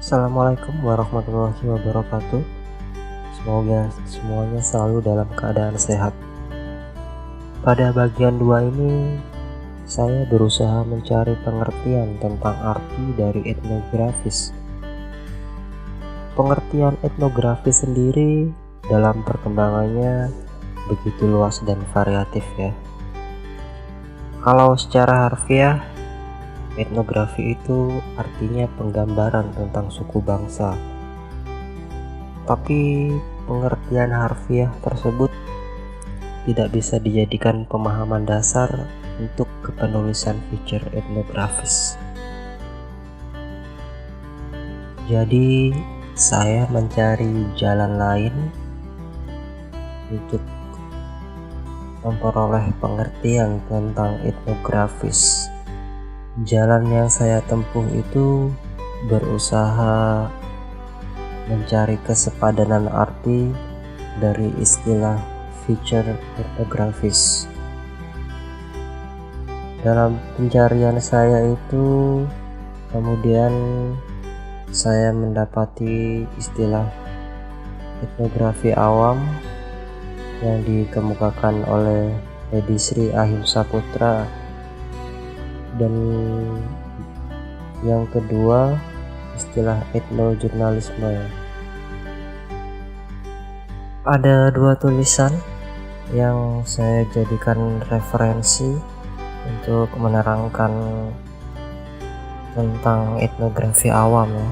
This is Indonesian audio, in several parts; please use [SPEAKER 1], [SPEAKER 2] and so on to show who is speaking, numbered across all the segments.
[SPEAKER 1] Assalamualaikum warahmatullahi wabarakatuh. Semoga semuanya selalu dalam keadaan sehat. Pada bagian 2 ini, saya berusaha mencari pengertian tentang arti dari etnografis. Pengertian etnografis sendiri dalam perkembangannya begitu luas dan variatif ya. Kalau secara harfiah, etnografi itu artinya penggambaran tentang suku bangsa. Tapi pengertian harfiah tersebut tidak bisa dijadikan pemahaman dasar untuk kepenulisan feature etnografis. Jadi saya mencari jalan lain untuk memperoleh pengertian tentang etnografis. Jalan yang saya tempuh itu berusaha mencari kesepadanan arti dari istilah feature etnografis. Dalam pencarian saya itu, kemudian saya mendapati istilah etnografi awam yang dikemukakan oleh Edi Sri Ahimsa Putra, dan yang kedua istilah etnojurnalisme. Ada dua tulisan yang saya jadikan referensi untuk menerangkan tentang etnografi awam ya.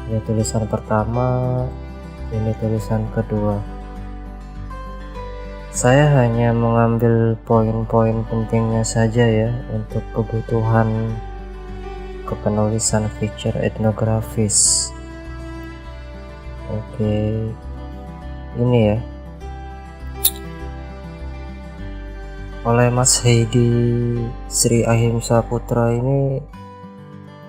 [SPEAKER 1] Ini tulisan pertama, ini tulisan kedua. Saya hanya mengambil poin-poin pentingnya saja ya untuk kebutuhan kepenulisan feature etnografis. Oke, ini ya. Oleh Mas Edi Sri Ahimsa Putra ini,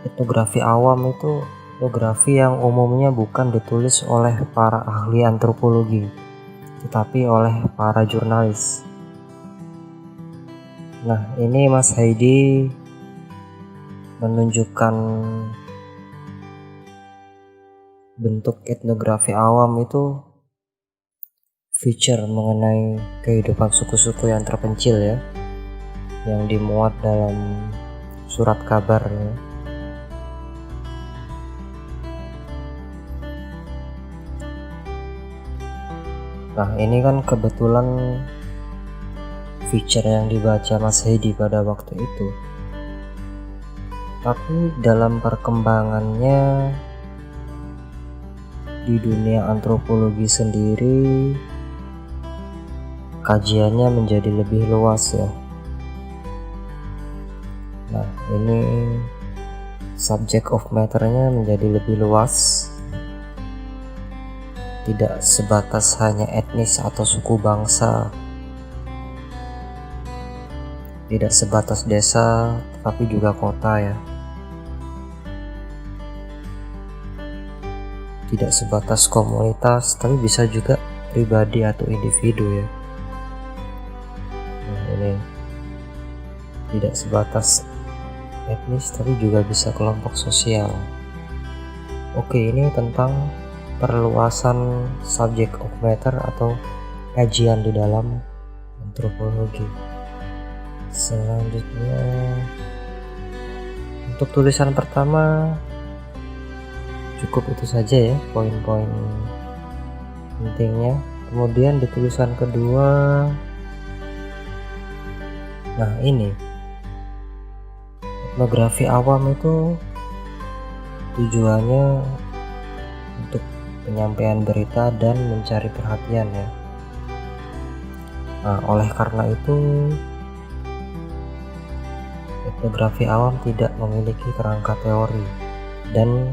[SPEAKER 1] etnografi awam itu etnografi yang umumnya bukan ditulis oleh para ahli antropologi, tetapi oleh para jurnalis. Nah, ini Mas Heidi menunjukkan bentuk etnografi awam itu feature mengenai kehidupan suku-suku yang terpencil ya, yang dimuat dalam surat kabar ya. Nah, ini kan kebetulan feature yang dibaca Mas Heidi pada waktu itu. Tapi dalam perkembangannya di dunia antropologi sendiri, kajiannya menjadi lebih luas ya. Nah, ini subject of matter-nya menjadi lebih luas. Tidak sebatas hanya etnis atau suku bangsa, tidak sebatas desa, tapi juga kota ya. Tidak sebatas komunitas, tapi bisa juga pribadi atau individu ya. Nah, ini tidak sebatas etnis, tapi juga bisa kelompok sosial. Oke, ini tentang perluasan subject of matter atau kajian di dalam antropologi. Selanjutnya, untuk tulisan pertama cukup itu saja ya, poin-poin pentingnya. Kemudian di tulisan kedua, nah ini etnografi awam itu tujuannya untuk penyampaian berita dan mencari perhatian ya. Nah, oleh karena itu etnografi awam tidak memiliki kerangka teori dan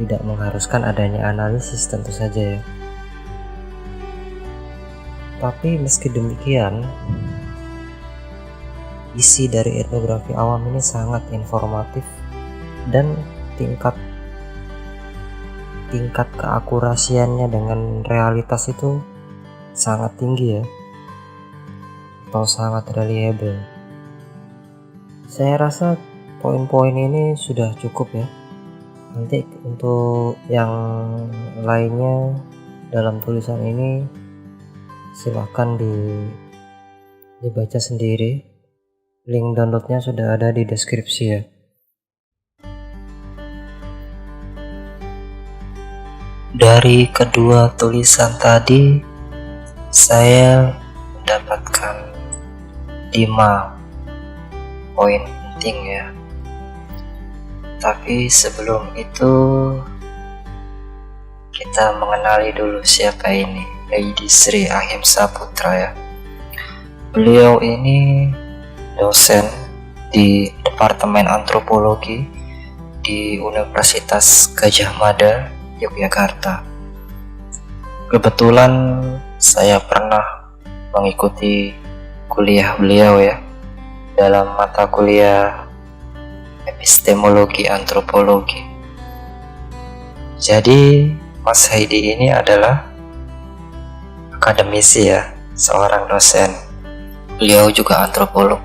[SPEAKER 1] tidak mengharuskan adanya analisis tentu saja ya. Tapi meski demikian, isi dari etnografi awam ini sangat informatif dan tingkat keakurasiannya dengan realitas itu sangat tinggi ya, atau sangat reliable. Saya rasa poin-poin ini sudah cukup ya Nanti untuk yang lainnya dalam tulisan ini silahkan dibaca sendiri. Link downloadnya sudah ada di deskripsi ya. Dari kedua tulisan tadi saya mendapatkan 5 poin penting ya. Tapi sebelum itu kita mengenali dulu siapa ini Lady Sri Ahimsa Putra ya. Beliau ini dosen di Departemen Antropologi di Universitas Gadjah Mada, Yogyakarta. Kebetulan saya pernah mengikuti kuliah beliau ya dalam mata kuliah epistemologi antropologi. Jadi Mas Heidi ini adalah akademisi ya, seorang dosen. Beliau juga antropolog.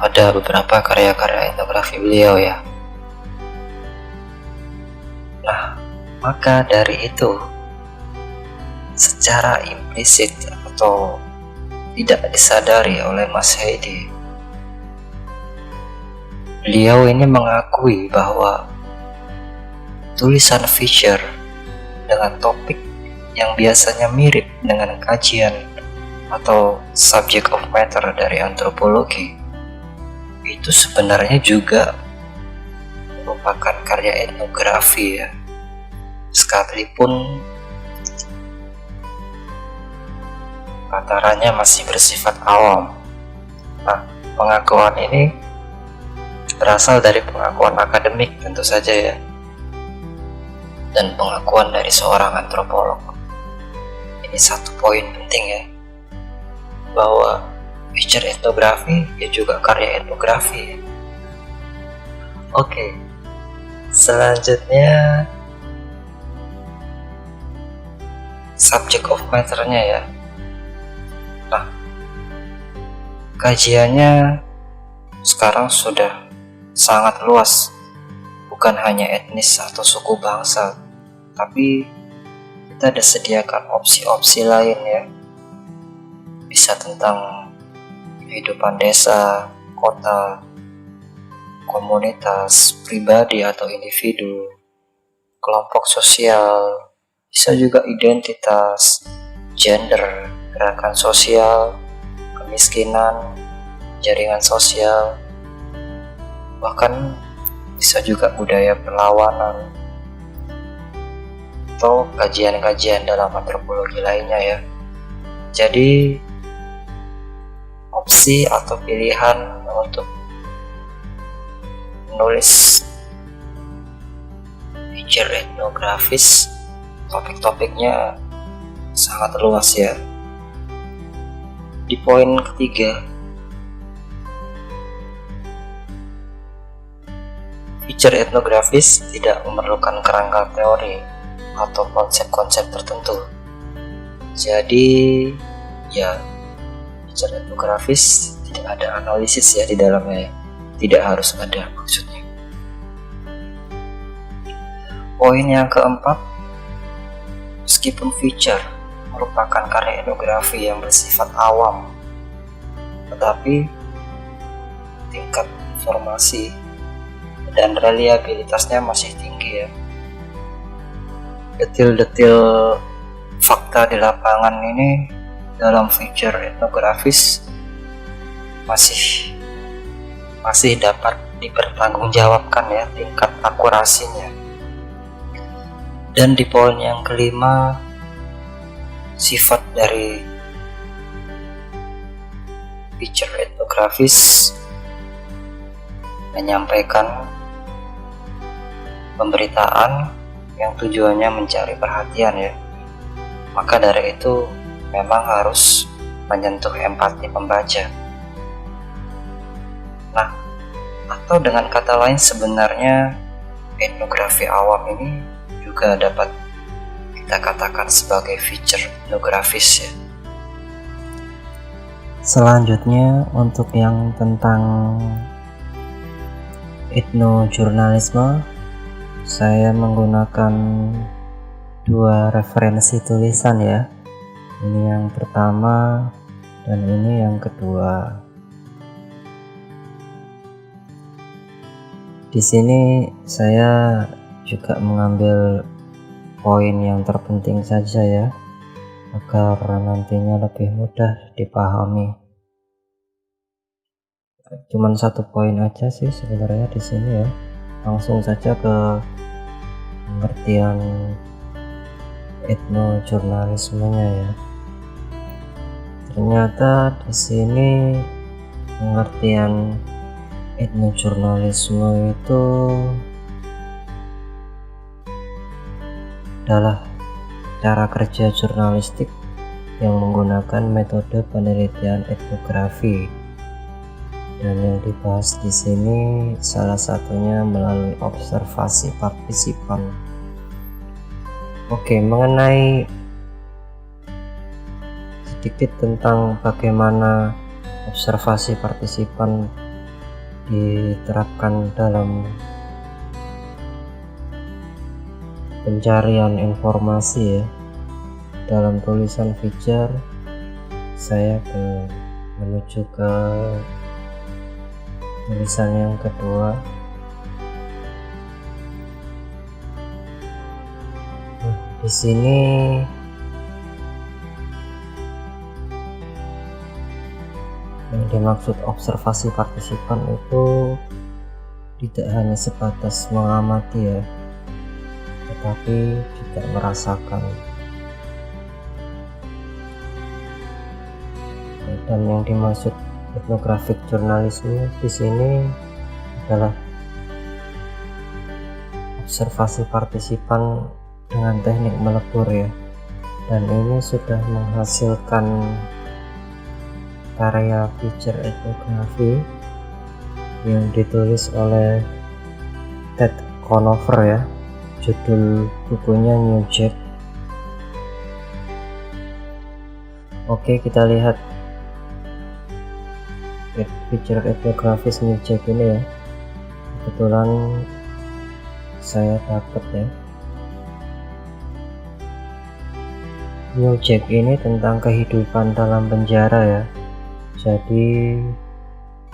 [SPEAKER 1] Ada beberapa karya-karya etnografi beliau ya. Nah, maka dari itu secara implisit atau tidak disadari oleh Mas Heidi, beliau ini mengakui bahwa tulisan feature dengan topik yang biasanya mirip dengan kajian atau subject of matter dari antropologi itu sebenarnya juga merupakan karya etnografi ya, sekalipun tatarannya masih bersifat awam. Nah, pengakuan ini berasal dari pengakuan akademik tentu saja ya, dan pengakuan dari seorang antropolog. Ini satu poin penting ya, bahwa feature etnografi ya juga karya etnografi. Oke, selanjutnya subject of matter-nya ya. Nah, kajiannya sekarang sudah sangat luas, bukan hanya etnis atau suku bangsa, tapi kita disediakan opsi-opsi lain ya. Bisa tentang kehidupan desa, kota, komunitas, pribadi atau individu, kelompok sosial, bisa juga identitas, gender, gerakan sosial, kemiskinan, jaringan sosial, bahkan bisa juga budaya perlawanan atau kajian-kajian dalam antropologi lainnya ya. Jadi opsi atau pilihan untuk menulis feature etnografis, topik-topiknya sangat luas ya. Di poin ketiga, feature etnografis tidak memerlukan kerangka teori atau konsep-konsep tertentu. Jadi ya, feature etnografis tidak ada analisis ya di dalamnya, tidak harus ada maksudnya. Poin yang keempat, meskipun feature merupakan karya etnografi yang bersifat awam, tetapi tingkat informasi dan reliabilitasnya masih tinggi ya. Detil-detil fakta di lapangan ini dalam feature etnografis masih dapat dipertanggungjawabkan ya tingkat akurasinya. Dan di poin yang kelima, sifat dari feature etnografis menyampaikan pemberitaan yang tujuannya mencari perhatian ya. Maka dari itu memang harus menyentuh empati pembaca. Nah, atau dengan kata lain sebenarnya etnografi awam ini juga dapat kita katakan sebagai feature etnografis ya. Selanjutnya untuk yang tentang etnojurnalisme, saya menggunakan dua referensi tulisan ya. Ini yang pertama dan ini yang kedua. Di sini saya juga mengambil poin yang terpenting saja ya, agar nantinya lebih mudah dipahami. Cuman satu poin aja sih sebenarnya di sini ya. Langsung saja ke pengertian etnojurnalismenya ya. Ternyata di sini pengertian etnojurnalisme itu adalah cara kerja jurnalistik yang menggunakan metode penelitian etnografi. Dan yang dibahas di sini salah satunya melalui observasi partisipan. Oke, mengenai sedikit tentang bagaimana observasi partisipan diterapkan dalam pencarian informasi ya. Dalam tulisan Fijar, saya menuju ke tulisan yang kedua. Di sini yang dimaksud observasi partisipan itu tidak hanya sebatas mengamati ya, tetapi juga merasakan. Dan yang dimaksud etnografik jurnalisme di sini adalah observasi partisipan dengan teknik melebur ya, dan ini sudah menghasilkan karya Fijar etnografi yang ditulis oleh Ted Conover ya. Judul bukunya New Jack. Oke, kita lihat Fijar etnografis New Jack ini ya. Kebetulan saya dapat ya. New Jack ini tentang kehidupan dalam penjara ya. Jadi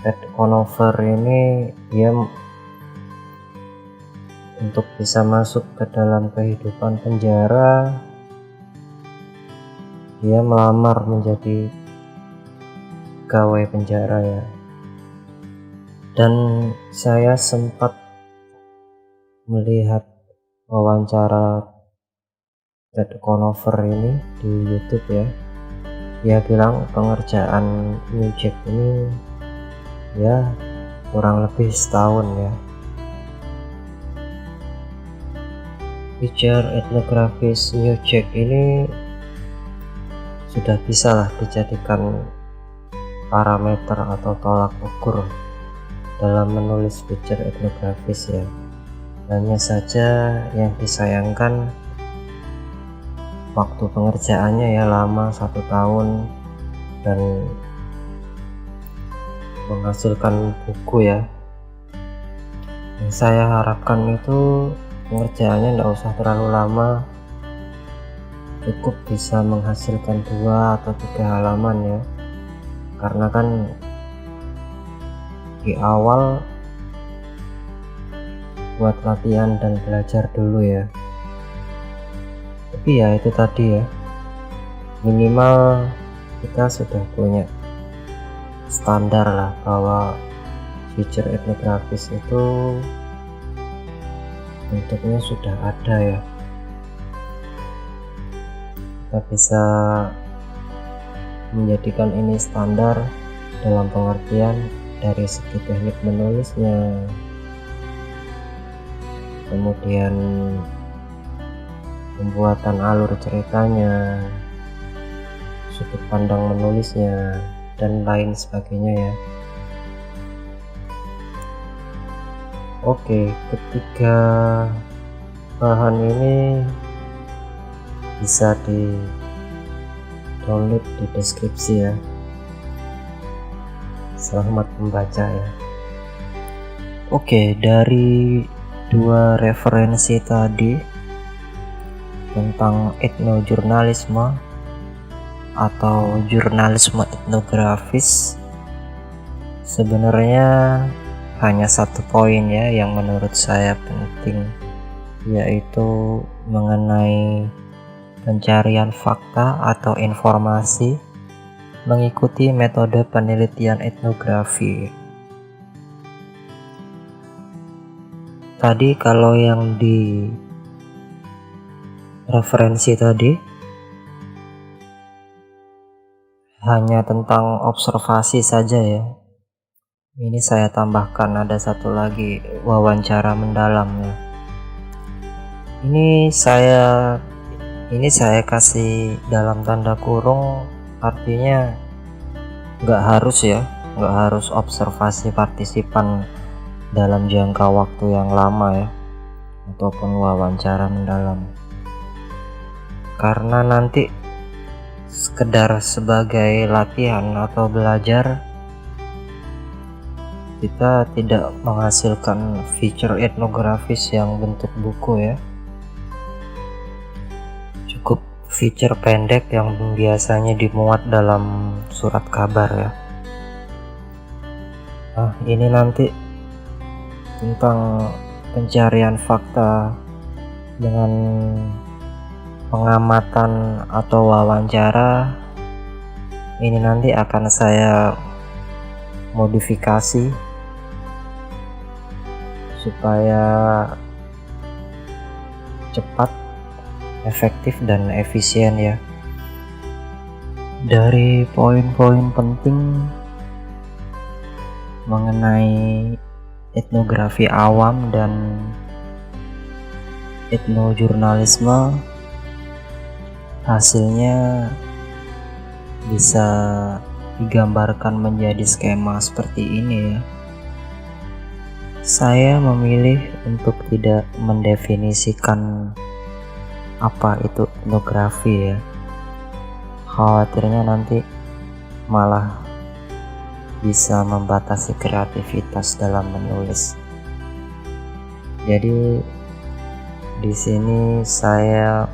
[SPEAKER 1] Ted Conover ini dia untuk bisa masuk ke dalam kehidupan penjara, dia melamar menjadi pegawai penjara ya. Dan saya sempat melihat wawancara Ted Conover ini di YouTube ya. Dia bilang pengerjaan New Jack ini ya kurang lebih setahun ya. Fijar etnografis New Jack ini sudah bisa lah dijadikan parameter atau tolak ukur dalam menulis fijar etnografis ya. Hanya saja yang disayangkan waktu pengerjaannya ya lama, 1 tahun, dan menghasilkan buku ya. Yang saya harapkan itu pengerjaannya tidak usah terlalu lama, cukup bisa menghasilkan 2 atau 3 halaman ya, karena kan di awal buat latihan dan belajar dulu ya. Tapi ya itu tadi ya, minimal kita sudah punya standar lah bahwa fijar etnografis itu bentuknya sudah ada ya. Kita bisa menjadikan ini standar dalam pengertian dari segi teknik menulisnya, kemudian pembuatan alur ceritanya, sudut pandang menulisnya, dan lain sebagainya ya. Oke, ketiga bahan ini bisa di download di deskripsi ya. Selamat membaca ya. Oke, dari dua referensi tadi tentang etnojurnalisme atau jurnalisme etnografis, sebenarnya hanya satu poin ya yang menurut saya penting, yaitu mengenai pencarian fakta atau informasi mengikuti metode penelitian etnografi. Tadi kalau yang di referensi tadi hanya tentang observasi saja ya. Ini saya tambahkan ada satu lagi, wawancara mendalam ya. Ini saya kasih dalam tanda kurung, artinya nggak harus observasi partisipan dalam jangka waktu yang lama ya, ataupun wawancara mendalam, karena nanti sekedar sebagai latihan atau belajar kita tidak menghasilkan feature etnografis yang bentuk buku ya, cukup feature pendek yang biasanya dimuat dalam surat kabar ya. Nah, ini nanti tentang pencarian fakta dengan pengamatan atau wawancara, ini nanti akan saya modifikasi supaya cepat, efektif dan efisien ya. Dari poin-poin penting mengenai etnografi awam dan etnojurnalisme, hasilnya bisa digambarkan menjadi skema seperti ini ya. Saya memilih untuk tidak mendefinisikan apa itu etnografi ya, khawatirnya nanti malah bisa membatasi kreativitas dalam menulis. Jadi di sini saya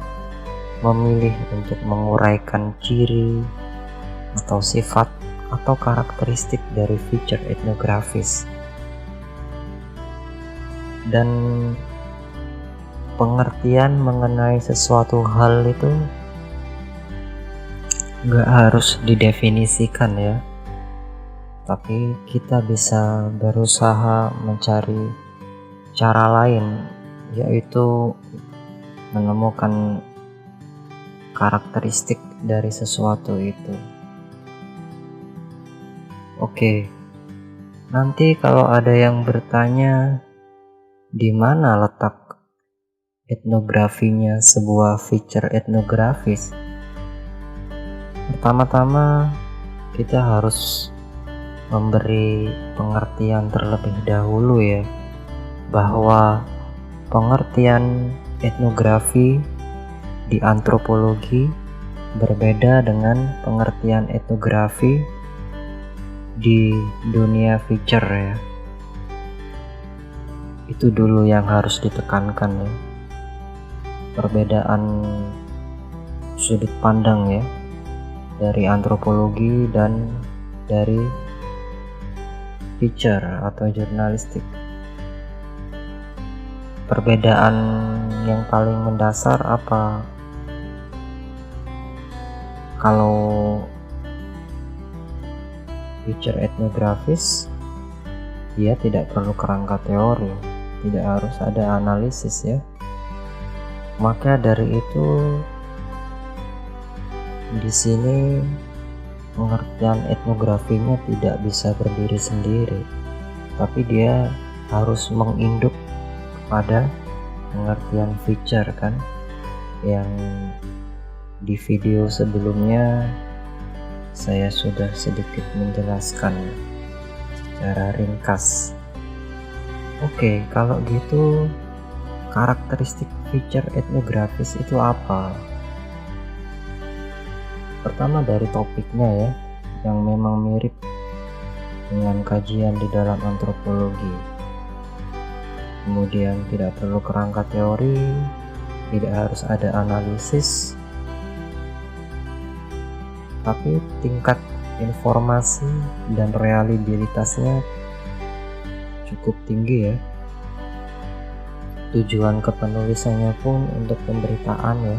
[SPEAKER 1] memilih untuk menguraikan ciri atau sifat atau karakteristik dari feature etnografis, dan pengertian mengenai sesuatu hal itu nggak harus didefinisikan ya, tapi kita bisa berusaha mencari cara lain, yaitu menemukan karakteristik dari sesuatu itu. Oke, nanti kalau ada yang bertanya di mana letak etnografinya sebuah feature etnografis, pertama-tama kita harus memberi pengertian terlebih dahulu ya, bahwa pengertian etnografi di antropologi berbeda dengan pengertian etnografi di dunia feature ya. Itu dulu yang harus ditekankan ya, perbedaan sudut pandang ya dari antropologi dan dari feature atau jurnalistik. Perbedaan yang paling mendasar apa? Kalau feature etnografis, dia tidak perlu kerangka teori, tidak harus ada analisis ya. Maka dari itu di sini pengertian etnografinya tidak bisa berdiri sendiri, tapi dia harus menginduk kepada pengertian feature kan, yang di video sebelumnya saya sudah sedikit menjelaskan secara ringkas. Oke, kalau gitu karakteristik feature etnografis itu apa? Pertama dari topiknya ya, yang memang mirip dengan kajian di dalam antropologi. kemudian tidak perlu kerangka teori, tidak harus ada analisis, tapi tingkat informasi dan reliabilitasnya cukup tinggi ya. Tujuan kepenulisannya pun untuk pemberitaan ya,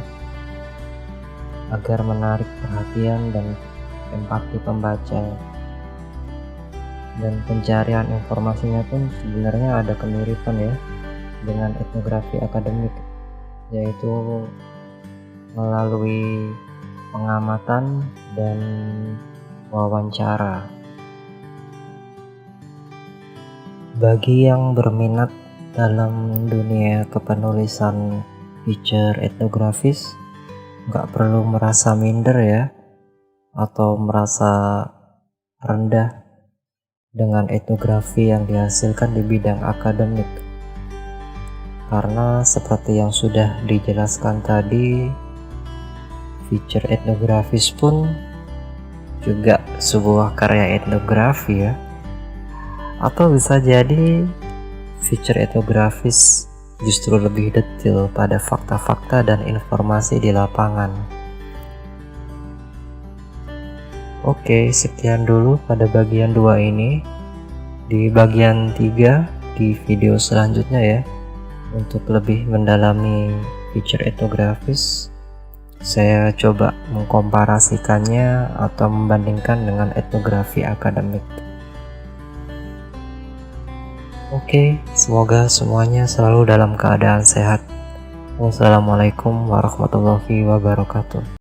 [SPEAKER 1] agar menarik perhatian dan empati pembaca. Dan pencarian informasinya pun sebenarnya ada kemiripan ya dengan etnografi akademik, yaitu melalui pengamatan dan wawancara. Bagi yang berminat dalam dunia kepenulisan feature etnografis, nggak perlu merasa minder ya, atau merasa rendah dengan etnografi yang dihasilkan di bidang akademik. Karena seperti yang sudah dijelaskan tadi, feature etnografis pun juga sebuah karya etnografi ya. Atau bisa jadi feature etnografis justru lebih detail pada fakta-fakta dan informasi di lapangan. Oke, sekian dulu pada bagian 2 ini. Di bagian 3 di video selanjutnya ya, untuk lebih mendalami feature etnografis, saya coba mengkomparasikannya atau membandingkan dengan etnografi akademik. Oke, semoga semuanya selalu dalam keadaan sehat. Wassalamualaikum warahmatullahi wabarakatuh.